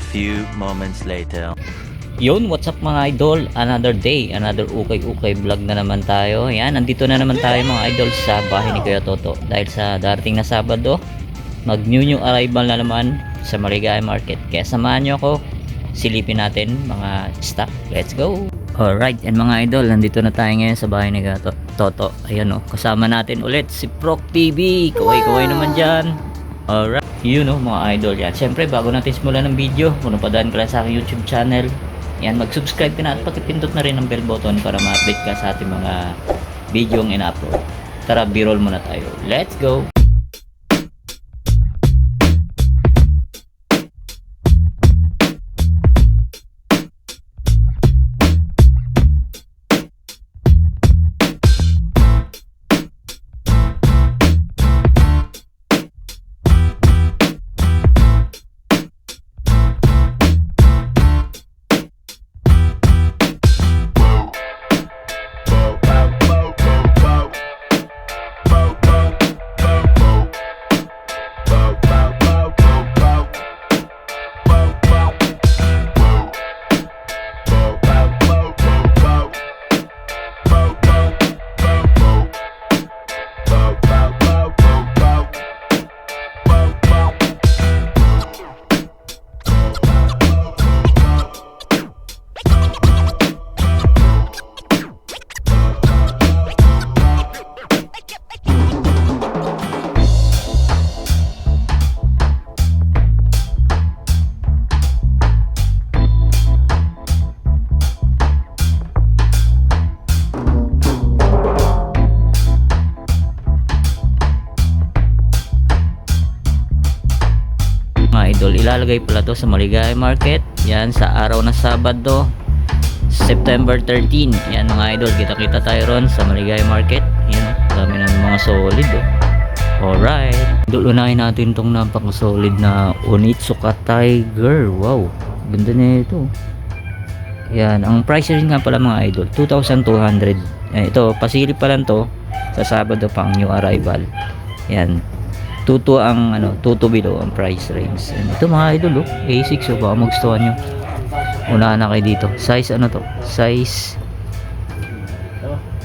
few moments later. Yun, what's up mga idol? Another day, another ukay-ukay vlog na naman tayo. Yan, nandito na naman tayo mga idol sa bahay ni Kuya Toto. Dahil sa darating na Sabado, mag new arrival na naman sa Maligaya Market. Kaya samahan nyo ako, silipin natin mga stock. Let's go! Alright, and mga idol, nandito na tayo ngayon sa bahay ni Kuya Toto. Ayan o, kasama natin ulit si Proc TV. Kaway-kaway naman dyan. Alright, yun o mga idol yan. Siyempre, bago natin simulan ng video, kung napadaan ka lang sa aking YouTube channel, yan, mag-subscribe ka na at pakipindot na rin ang bell button para ma-update ka sa ating mga video yung ina-upload. Tara, b-roll muna tayo. Let's go! Idol, ilalagay pala to sa Maligaya Market. Yan, sa araw na Sabado, September 13. Yan mga idol, kita-kita tayo ron sa Maligaya Market. Yan, dami ng mga solid oh. Alright, idol, unahin natin tong napaka-solid na Onitsuka Tiger. Wow, ganda na ito. Yan, ang price rin nga pala mga idol, 2,200. Ito, pasilip pa lang to sa Sabado pang new arrival. Yan, 2 ang ano, 2 below ang price range. And ito mga idol, oh, A6 oh, baka magustuhan nyo. Unahan na kayo dito. Size ano to? Size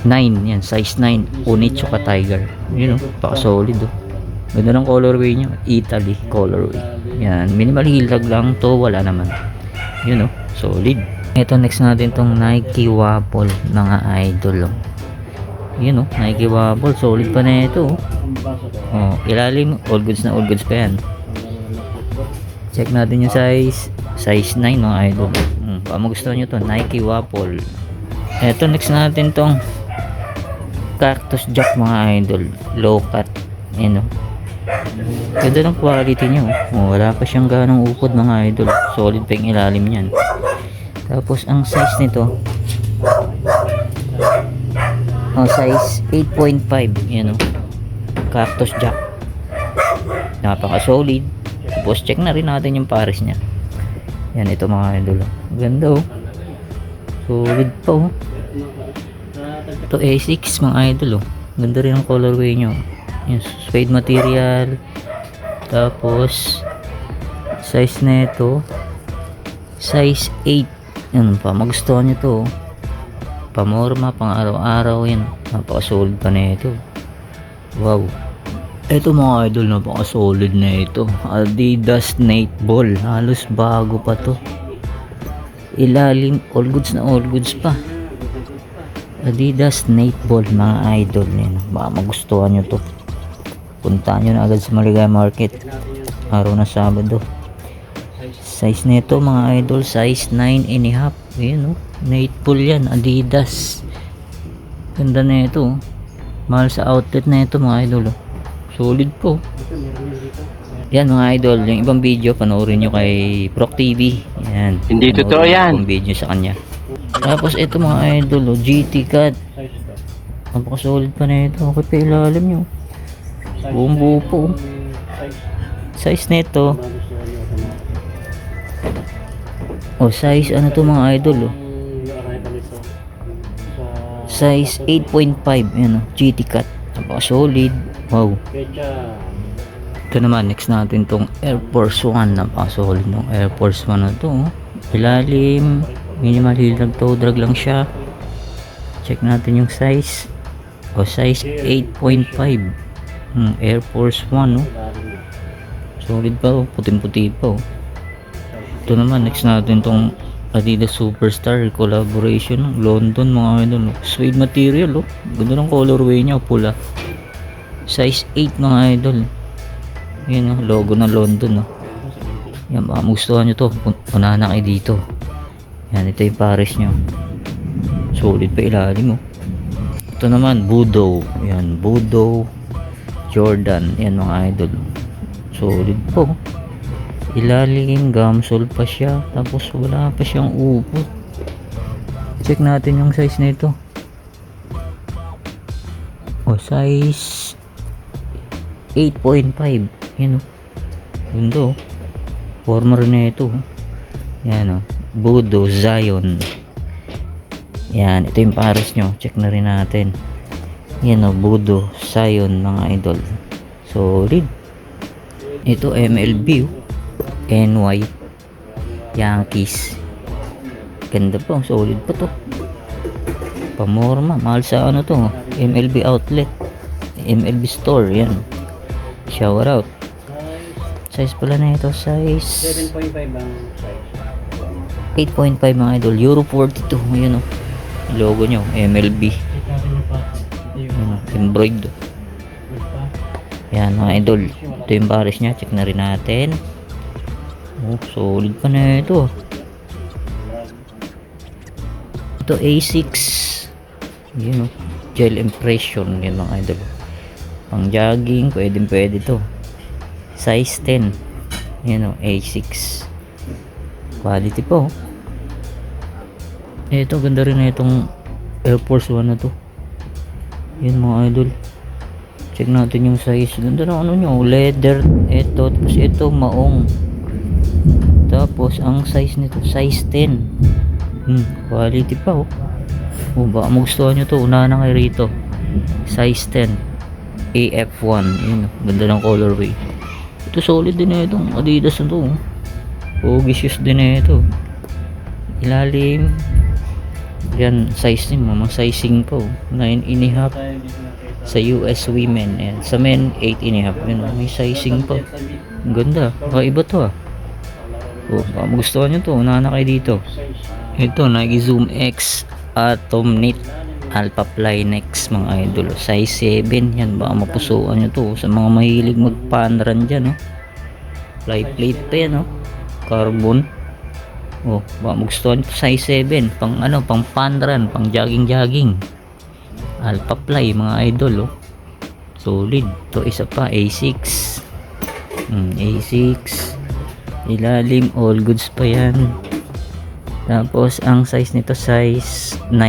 9. Yan, size 9. Onitsuka Tiger. Yun oh, baka solid oh. Ganda ng colorway nyo. Italy colorway. Yan, minimal hilag lang to, wala naman. Yun oh, solid. Ito next natin tong Nike Waffle mga idol oh. Yun oh, Nike Waffle, solid pa na ito oh. Oh, ilalim, all goods na all goods pa yan. Check natin yung size 9 mga idol. Baka magustuhan nyo to, Nike Waffle. Eto next natin tong Cactus Jack mga idol, low cut. Yan oh, ganda ng quality nyo oh. Wala pa siyang ganong upod mga idol, solid pa yung ilalim nyan. Tapos ang size nito size 8.5. yan oh, Cactus Jack, napaka solid. Tapos check na rin natin yung pares nya. Yan, ito mga idol, ganda oh, solid pa oh. Ito A6 mga idol oh, ganda rin ang colorway nyo. Yung suede material. Tapos size na ito size 8. yan pa, magustuhan nyo to oh. Pamorma, pang araw-araw yan, napaka solid pa na ito. Wow, ito mga idol, napaka solid na ito. Adidas Nate Ball, halos bago pa to. Ilalim, all goods na all goods pa. Adidas Nate Ball mga idol yan. Baka magustuhan nyo to, puntaan nyo na agad sa Maligaya Market araw na Sabado. Size nito mga idol, size 9.5. Ayan oh, Nate Ball yan, Adidas. Ganda na ito oh. Mahal sa outlet na ito mga idol oh. Solid po. Yan mga idol, yung ibang video panoorin nyo kay Proc TV. Yan, Hindi totoo yan. Yung video sa kanya. Tapos ito mga idol oh, GT Cat. Napaka solid pa na ito. Okay pa ilalim nyo, buong buo po oh. Size nito oh, size ano to mga idol oh, size 8.5. yan oh, GT Cat, napaka solid. Wow, Ito naman, next natin tong Air Force 1. Napakasolid ng Air Force 1 na to. Oh. Ilalim, minimal heel toe drag lang siya. Check natin yung size. O, size 8.5. Air Force 1. Oh. Solid pa, oh. Puting-puti pa. Oh. Ito naman, next natin tong Adidas Superstar collaboration London, mga idol. Suede material, oh. Ganda ng colorway niya, pula. Size 8, mga idol. Yan, oh, logo ng London, oh. Yan, baka magustuhan nyo to. Punahan na kayo dito. Yan, ito yung pares nyo. Solid pa ilalim, oh. Ito naman, Budo. Yan, Budo Jordan. Yan, mga idol. Solid po. Ilalim, gamsol pa siya. Tapos wala pa siyang upot. Check natin yung size nito. O, size 8.5. Yan, o. Gundo, o. Former na ito. Yan, o. Budo Zion. Yan, ito yung pares nyo. Check na rin natin. Yan, o. Budo Zion, mga idol. Solid. Ito MLB, o. NY Yankees. Ganda pa, solid pa to. Pamorma, mahal sa ano to, MLB outlet, MLB store. Yan, shower out. Size pala na ito, size 7.5 ang size. 8.5, mga idol. Euro 42. Yun, oh. Logo nyo, MLB. Yun, oh. Embroidered. Yan, mga idol. Ito yung pares nya. Check na rin natin. Oh, solid pa na ito. Ito A6. Yun, oh. Gel impression. Yan, mga idol. Pang jogging, pwede to. Size 10. Yan, oh. A6. Quality po. Ito, ganda rin na itong Air Force 1 na to. Yan, mga idol. Check natin yung size. Ganda na ano nyo, leather. Ito, tapos ito maong. Tapos ang size nito, size 10. Quality pa, oh. Oh, baka magustuhan nyo to. Unahan na kayo rito. Size 10. AF1. Yun, oh. Ganda ng colorway. Ito solid din na itong Adidas na to, oh. Pogisius din na ito. Ilalim. Yan, size din, mga sizing po. 9.5 sa US women. Ayan. Sa men, 8.5. Yan, may sizing pa. Ganda. Iba to, ah. Oh, baka magustuhan nyo to. Unahan na kayo dito. Ito, Nike Zoom X Atom Knit Alpha Fly Next, mga idol. Size 7. Yan, baka mapusuan nyo to. Sa mga mahilig magpanran dyan, oh. Fly plate pa yan, oh. Carbon. Oh, baka magustuhan nyo to. Size 7. Pang ano, pang panran, pang jogging. Alpha Fly, mga idol, oh. Solid. Ito isa pa, A6. A6. Ilalim, all goods pa yan. Tapos ang size nito, size 9.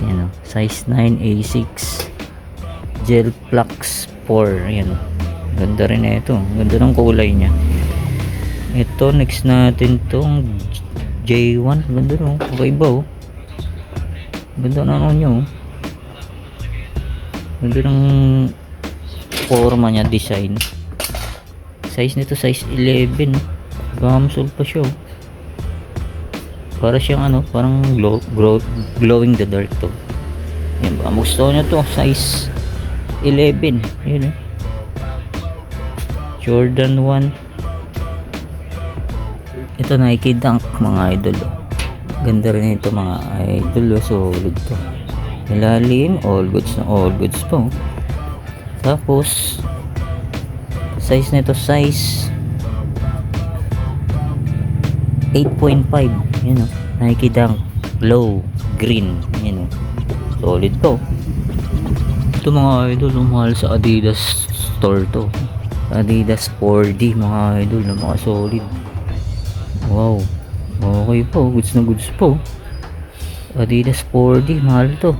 Yan, oh. Size 9 A6. Gel Flux 4. Yan, oh. Ganda rin na ito. Ganda ng kulay nya. Ito, next natin tong J1. Ganda rin, oh. Kakaiba, oh. Ganda na ano nyo, oh. Ganda ng forma nya, design. Size nito, size 11, oh. Gamsol pa siya, oh. Para siyang ano, parang glowing the dark to. Yan, baka gusto nyo to. Size 11. Yun, eh. Jordan 1. Ito, Nike Dunk, mga idol, oh. Ganda rin ito, mga idol, oh. Solid to. Ilalim, all goods na all goods po. Tapos size nito, size 8.5. Yun, oh. Nike Dunk Glow Green. Yun, oh. Solid po. Ito, mga idol, mahal sa Adidas store to. Adidas 4D, mga idol, na mga solid. Wow, okay po. Goods na goods po. Adidas 4D, mahal to.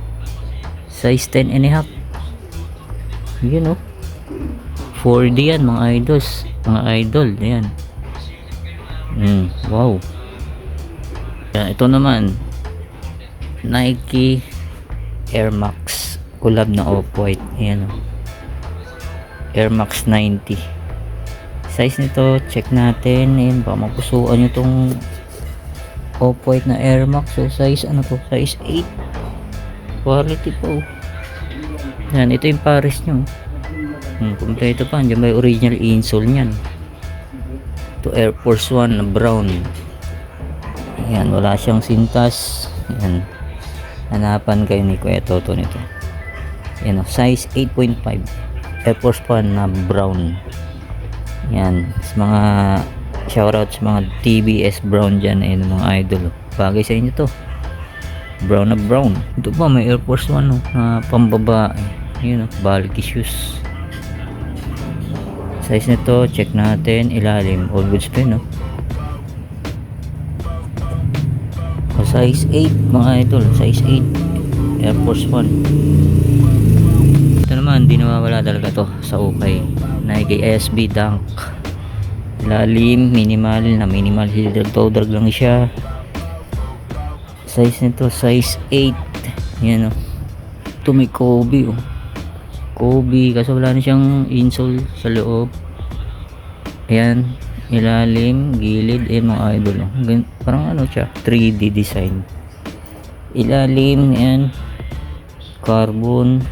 Size 10.5. Yun, oh. 4D yan, mga idols. Mga idol, yan. Wow. Yan, ito naman, Nike Air Max collab na off-white. Ayan, Air Max 90. Size nito, check natin. Ayan, baka mapusuan nyo tong off-white na Air Max. So, size ano to? Size 8. Quality po. Yan, ito yung pares nyo. Kompleto pa. Diyan may original insole nyan. Ito Air Force 1 na brown. Yan, wala siyang sintas. Yan. Hanapan kayo ni Kuya Toto nito. Yan o, size 8.5. Air Force 1 na brown. Yan, sa mga shoutout sa mga TBS brown dyan, ayun mga idol. Bagay sa inyo to. Brown na brown. Ito pa, may Air Force 1 no, na pambabae. Yun o, bulky shoes. Size nito, check natin. Ilalim, all goods pa no. O, size 8 mga idol, size 8 Air Force 1. Ito naman, di nawawala talaga to sa ukay. Nike SB Dunk. Ilalim, minimal heel drag lang siya. Size nito, size 8. Yan o. Ito may Kobe o. Kobe, kasi wala na siyang insole sa loob. Ayan, ilalim, gilid, ayan mga idol o. Parang ano siya, 3D design. Ilalim, ayan, carbon.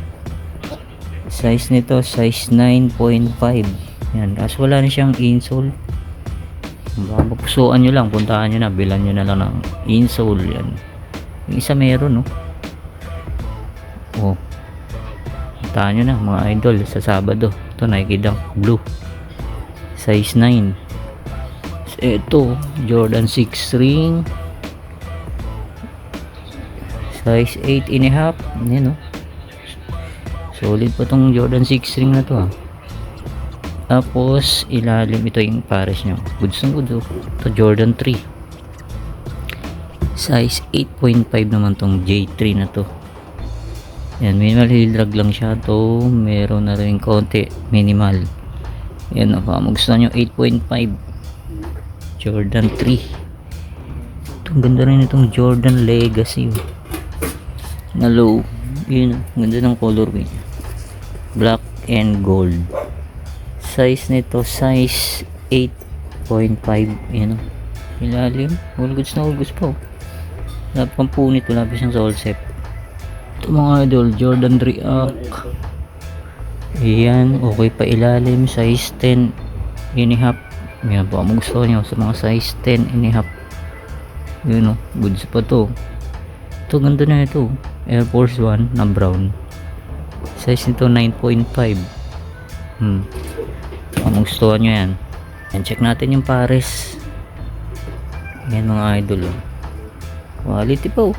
Size nito, size 9.5. Yan, kasi wala na siyang insole. Baka mapusuan nyo lang, puntahan nyo na, bilan nyo na lang ng insole. Yan, yung isa meron no. Oh, puntahan nyo na mga idol sa Sabado. Ito Nike Dunk blue, size 9. Ito Jordan 6 ring, size 8.5. Yan no, solid pa tong Jordan 6 ring na to Tapos ilalim, ito yung pares nyo, goods na good ito Jordan 3, size 8.5 naman tong J3 na to. Yan, minimal heel drag lang siya to, meron na rin konti minimal. Yan, magustuhan nyo 8.5 Jordan 3. Itong ganda rin itong Jordan Legacy na low. Yun, ganda ng colorway, black and gold. Size nito, size 8.5. Yan, ilalim, all goods na all goods po. Lahat pang punit, wala pa siyang sole set. Ito mga idol, Jordan React. Ayan, okay pa ilalim, size 10.5. Yan po, magustuhan nyo sa mga size 10.5. Yun o, goods pa to. Ito, ganda na ito, Air Force 1 na brown. Size nito 9.5. Magustuhan nyo yan. Yan, check natin yung pares. Yan mga idol o. Quality po.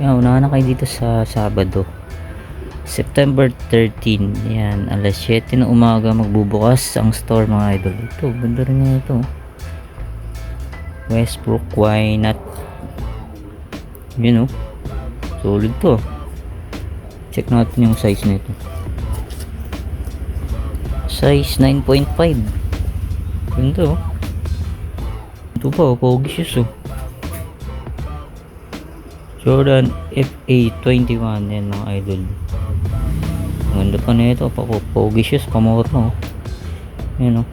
Yan, unahan na kayo dito sa Sabado, September 13. Yan, alas 7 na umaga magbubukas ang store mga idol. Ito, ganda rin nga ito. Westbrook, why not? Yun o, solid to. Check natin yung size nito, size 9.5. Ganda o. Ito pa, pogi shoes o. Jordan FA21. Yan mga idol, ganda pa na ito, pogi shoes, pamorno. Yan o,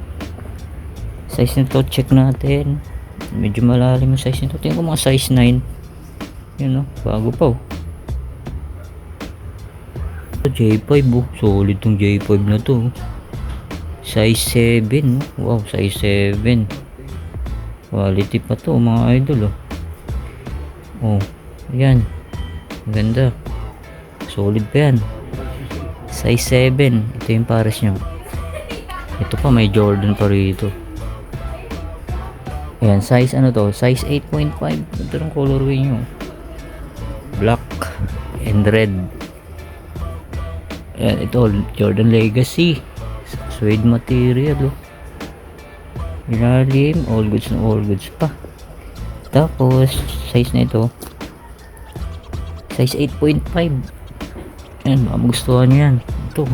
size nito, check natin. Medyo malalim yung size nito, tingin ko mga size 9. Yan o, bago pa o. J5 o, solid tong J5 na to. Size 7 o. Wow, size 7, quality pa to mga idol o. Oh, yan, ganda, solid pa yan. Size 7, ito yung pares nyo. Ito pa, may Jordan pa rito. Ayan, size ano to, size 8.5. Ito yung colorway nyo, black and red. Ayan, ito Jordan Legacy, suede material oh. Ilalim, all goods na all goods pa. Tapos size na ito, size 8.5. Ayan, magustuhan nyo yan. Ito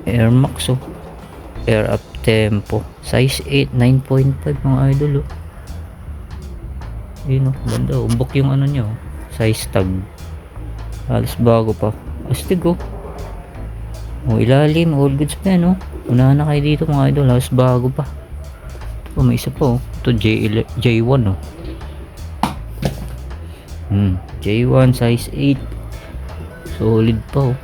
Air Max oh, Air Up Tempo, size 8, 9.5 mga idol oh. Yun oh, ganda, umbok yung ano nyo, size tag, halos bago pa, astig oh. Ilalim, all goods pa yan, Unahan na kayo dito mga idol, halos bago pa. Ito, may isa pa, Ito, J1, J1, size 8. Solid pa,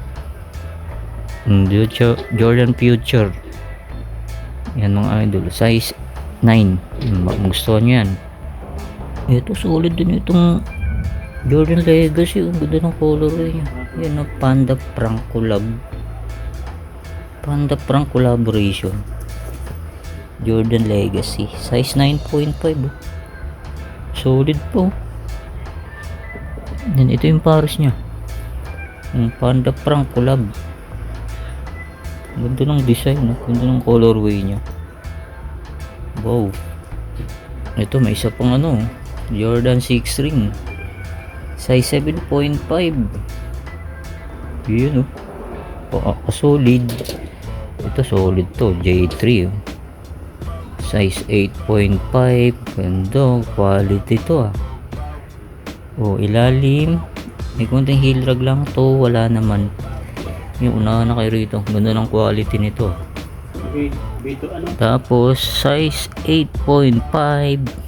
Jordan Future. Yan mga idol, size 9. Gusto nyo yan. Ito, solid din itong Jordan Legacy. Ang ganda ng colorway niya. Yan, Panda Prank Collab. Panda Prank Collaboration. Jordan Legacy. Size 9.5. Solid po. Then, ito yung pares niya. Yung Panda Prank Collab. Ganda ng design, Ganda ng colorway niya. Wow. Ito, may isa pang Jordan 6 ring. Size 7.5. Yun, solid. Ito, solid to. J3, Size 8.5. Ganda. Quality to, ilalim. May konting heel drag lang to. Wala naman. Yung unahan na kayo rito. Ganda ng quality nito. Tapos, size 8.5.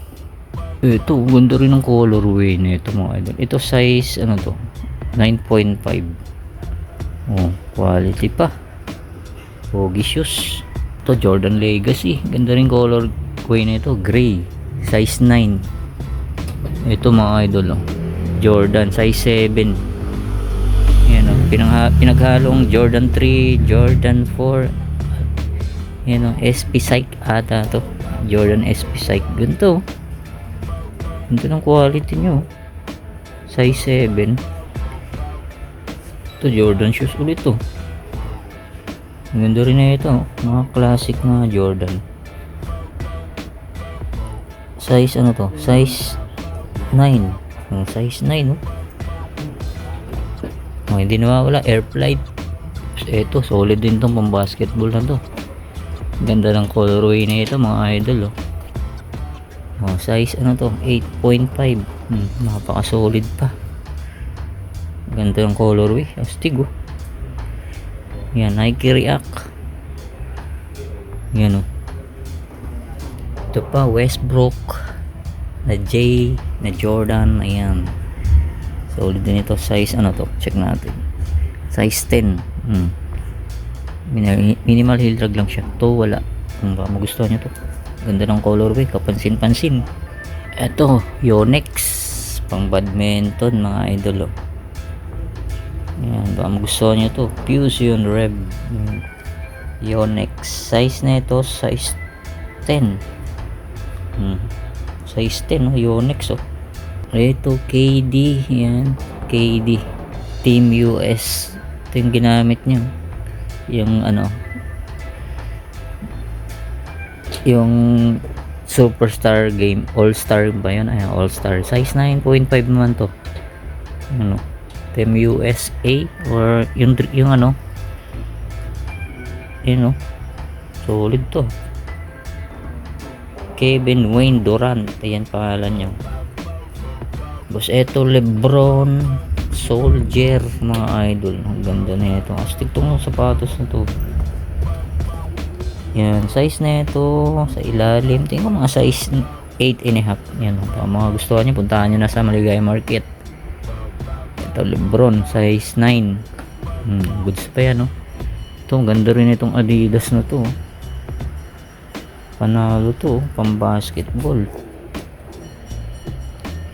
Ito, ganda rin ng colorway nito mga idol. Ito, size, 9.5. Quality pa. Pogi shoes. Ito, Jordan Legacy. Ganda rin colorway nito. Gray. Size 9. Ito mga idol, Jordan, size 7. Yan, pinaghalong Jordan 3, Jordan 4. Yan, SP Psych ata to. Jordan SP Psych. Ganito. Ganito ng quality nyo. Size 7. Ito, Jordan shoes ulit to. Ganda rin na ito. Mga classic na Jordan. Size Size 9. Size 9, hindi nawawala. Air Flight. Ito, solid din tong pang basketball na to. Ganda ng colorway na ito mga idol, size 8.5. Napaka solid pa. Ganda ng colorway. Astig, Yan, Nike React. Yan, Ito pa, Westbrook na J, na Jordan. Ayan, solid din ito. Size check natin. Size 10. Minimal heel drag lang siya. To, wala. Kung baka magustuhan nyo to. Ganda ng colorway, kapansin-pansin. Ito, Yonex, pang badminton mga idol, Yan, baka magustuhan nyo to. Fusion Rev. Yonex. Size na ito, size 10. Size 10, Yonex, Ito, KD. Yan, KD. Team US. Ito yung ginamit nyo. Yung yung Superstar game, All-Star ba yun? Ayan, All-Star. Size 9.5 naman to. Team USA or yung solid to. Kevin Wayne Durant, ayan pangalan niya. Boss, eto LeBron Soldier mga idol. Ang ganda na ito. Astig tong sapatos na to. Yan, size na ito sa ilalim. Tingnan ko mga size 8.5. Yan, mga gustuhan nyo, puntahan nyo na sa Maligaya Market. Ito, LeBron, size 9. Goods pa yan, Ito, ganda rin itong Adidas na to. Panalo to, pang basketball.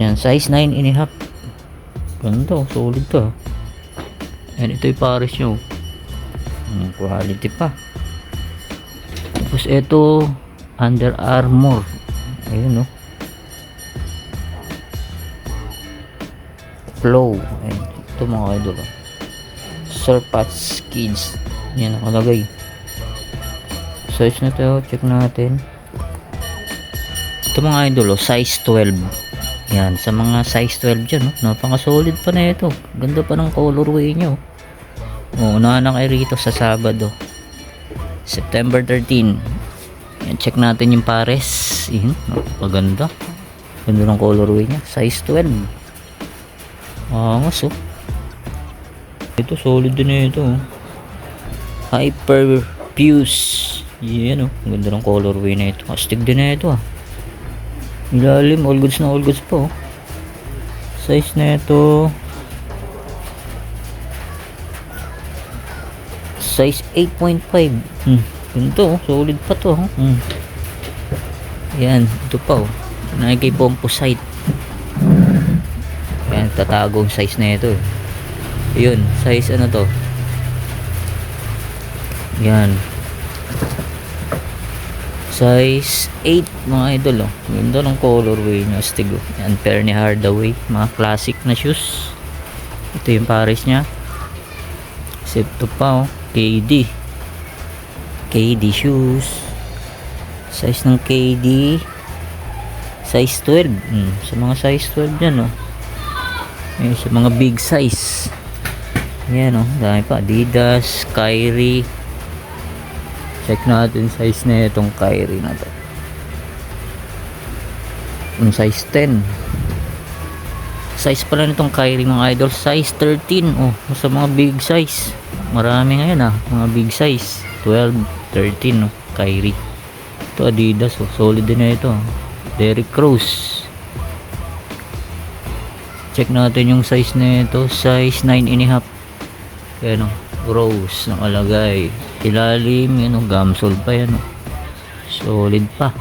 Yan, size 9.5. Ganda, solid to. Yan, ito yung pares nyo. Quality pa. Tapos ito, Under Armour. Ayun, Flow. Ayun, ito mga idol. Surpass Kids. Yan, nakalagay. Size na to, check natin. Ito mga idol, size 12. Yan, sa mga size 12 dyan, napaka-solid pa na ito. Ganda pa ng colorway nyo. Unahan na kayo rito sa Sabado, September 13. Yan, check natin yung pares. Yan, napaganda. Ganda ng colorway nya. Size 12. Angas, Ito, solid din na ito, Hyper Fuse. Yan oh. Ang ganda ng colorway na ito. Astig din na ito ah. Ilalim. All goods na all goods po. Size na ito. Size 8.5. Ganito oh. Solid pa to. Yan. Ito pa oh. Nike Composite. Yan. Tatagong size na ito. Yun. Size ano to. Yan. Size 8 mga idol oh. Ganda ng colorway niya. Astig oh. Yan. Perny Hardaway. Mga classic na shoes. Ito yung pares niya. Ito pa oh. KD. KD shoes. Size ng KD. Size 12. Sa mga size 12 yan oh. Yan, sa mga big size. Yan oh. Dami pa. Adidas. Kyrie. Check natin size na itong Kyrie na to. Yung size 10. Size pala nitong Kyrie mga idol. Size 13. Oh, sa mga big size. Marami ngayon ah. Mga big size. 12, 13 oh. Kyrie. Ito Adidas oh. Solid din na ito. Derrick Rose. Check natin yung size na ito. Size 9.5. Ayan oh. Rose nakalagay. Ilalim yun oh. Gamsol pa yan oh. Solid pa.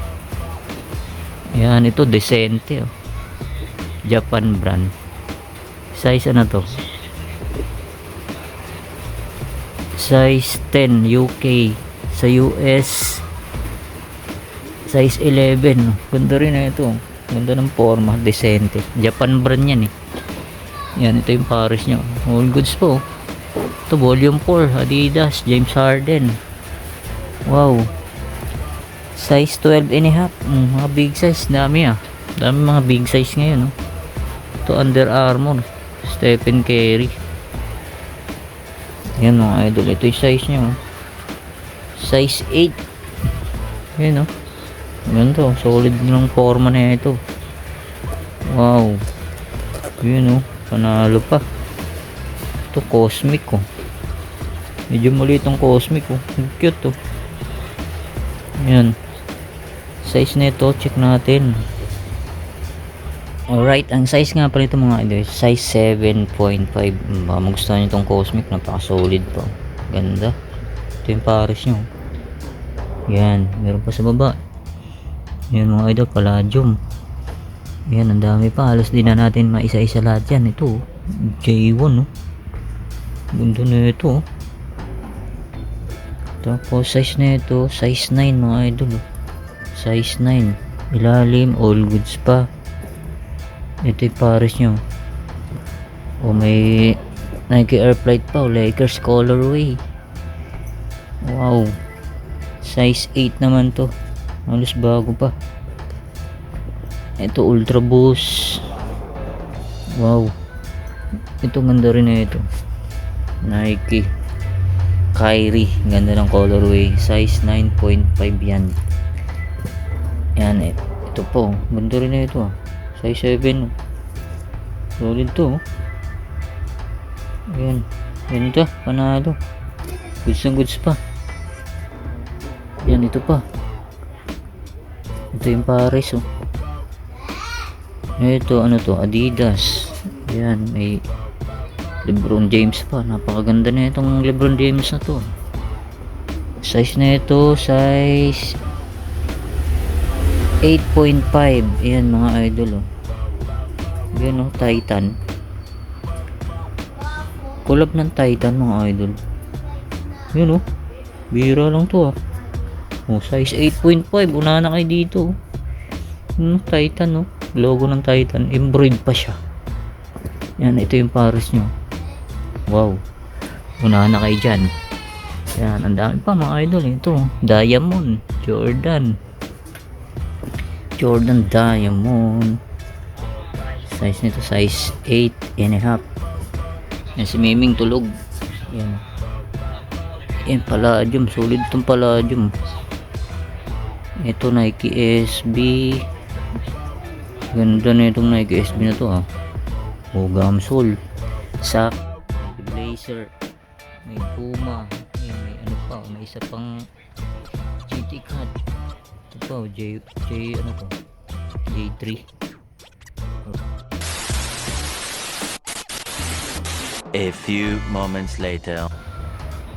Yan ito decente oh. Japan brand. Size ano to? Size 10 UK. Sa US size 11 oh. Ganda rin na ito. Ganda ng forma. Decente. Japan brand yan eh. Yan ito yung pares nyo. All goods po oh. Ito volume 4 Adidas James Harden. Wow. Size 12.5. Mga big size. Dami ah. Dami mga big size ngayon oh. Ito Under Armour Stephen Curry. Yan mga idol. Ito yung size nya oh. Size 8. Yan oh. Yan to. Solid ng forma na ito. Wow. Yan oh. Panalo pa. Ito Cosmic oh. Medyo maliit ang Cosmic oh. Cute oh. Yan. Size nito check natin. Alright, ang size nga pala ito mga idol, size 7.5. Baka magustuhan nyo itong Cosmic, napaka solid po. Ganda. Ito yung pares nyo. Yan, meron pa sa baba. Yan mga idol, Palladium. Yan, ang dami pa. Halos di na natin maisa-isa lahat yan. Ito J1 oh. Ganda na ito oh. Tapos size na ito size 9 mga idol oh. Size 9. Ilalim, all goods pa. Ito yung pares nyo. O may Nike Air Flight pa o Lakers colorway. Wow. Size 8 naman to. Halos bago pa. Ito Ultra Boost. Wow. Ito ganda rin na ito. Nike Kyrie. Ganda ng colorway. Size 9.5 yan. Yan eh. Ito po. Ganda rin na ito. Size 7. Solid to. Yan. Ganda. Panalo. Goods na goods pa. Yan. Ito pa. Ito yung pares oh. Ito ano to. Adidas. Yan. May LeBron James pa. Napakaganda na itong LeBron James na to. Size na ito. Size 8.5. Ayan mga idol oh. Ayan oh. Titan. Collab ng Titan mga idol. Ayan oh. Bira lang to ah. Oh, size 8.5. Una na kayo dito oh. Titan oh. Logo ng Titan. Embroidered pa siya. Yan. Ito yung pares nyo. Wow. Unahan na kayo dyan. Yan. Ang dami pa mga idol. Ito. Diamond. Jordan Diamond. Size nito. Size 8.5. Yan. Si Miming tulog. Yan. Yan. Palladium. Solid itong Palladium. Ito Nike SB. Ganda na itong Nike SB na to ah. O Gamsol. Sak. Blazer. May Puma. May ano pa. pa, may isa pang GT cut. Ito, ano to? J3. A few moments later.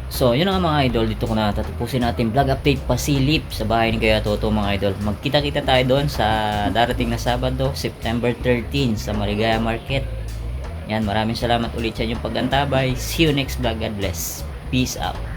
So, yun na nga mga idol, dito ko na tatapusin natin vlog update pasilip sa bahay ni Kuya Toto mga idol. Magkita-kita tayo doon sa darating na Sabado, September 13 sa Maligaya Market. Yan, maraming salamat ulit sa inyong pag-antabay. See you next vlog. God bless. Peace out.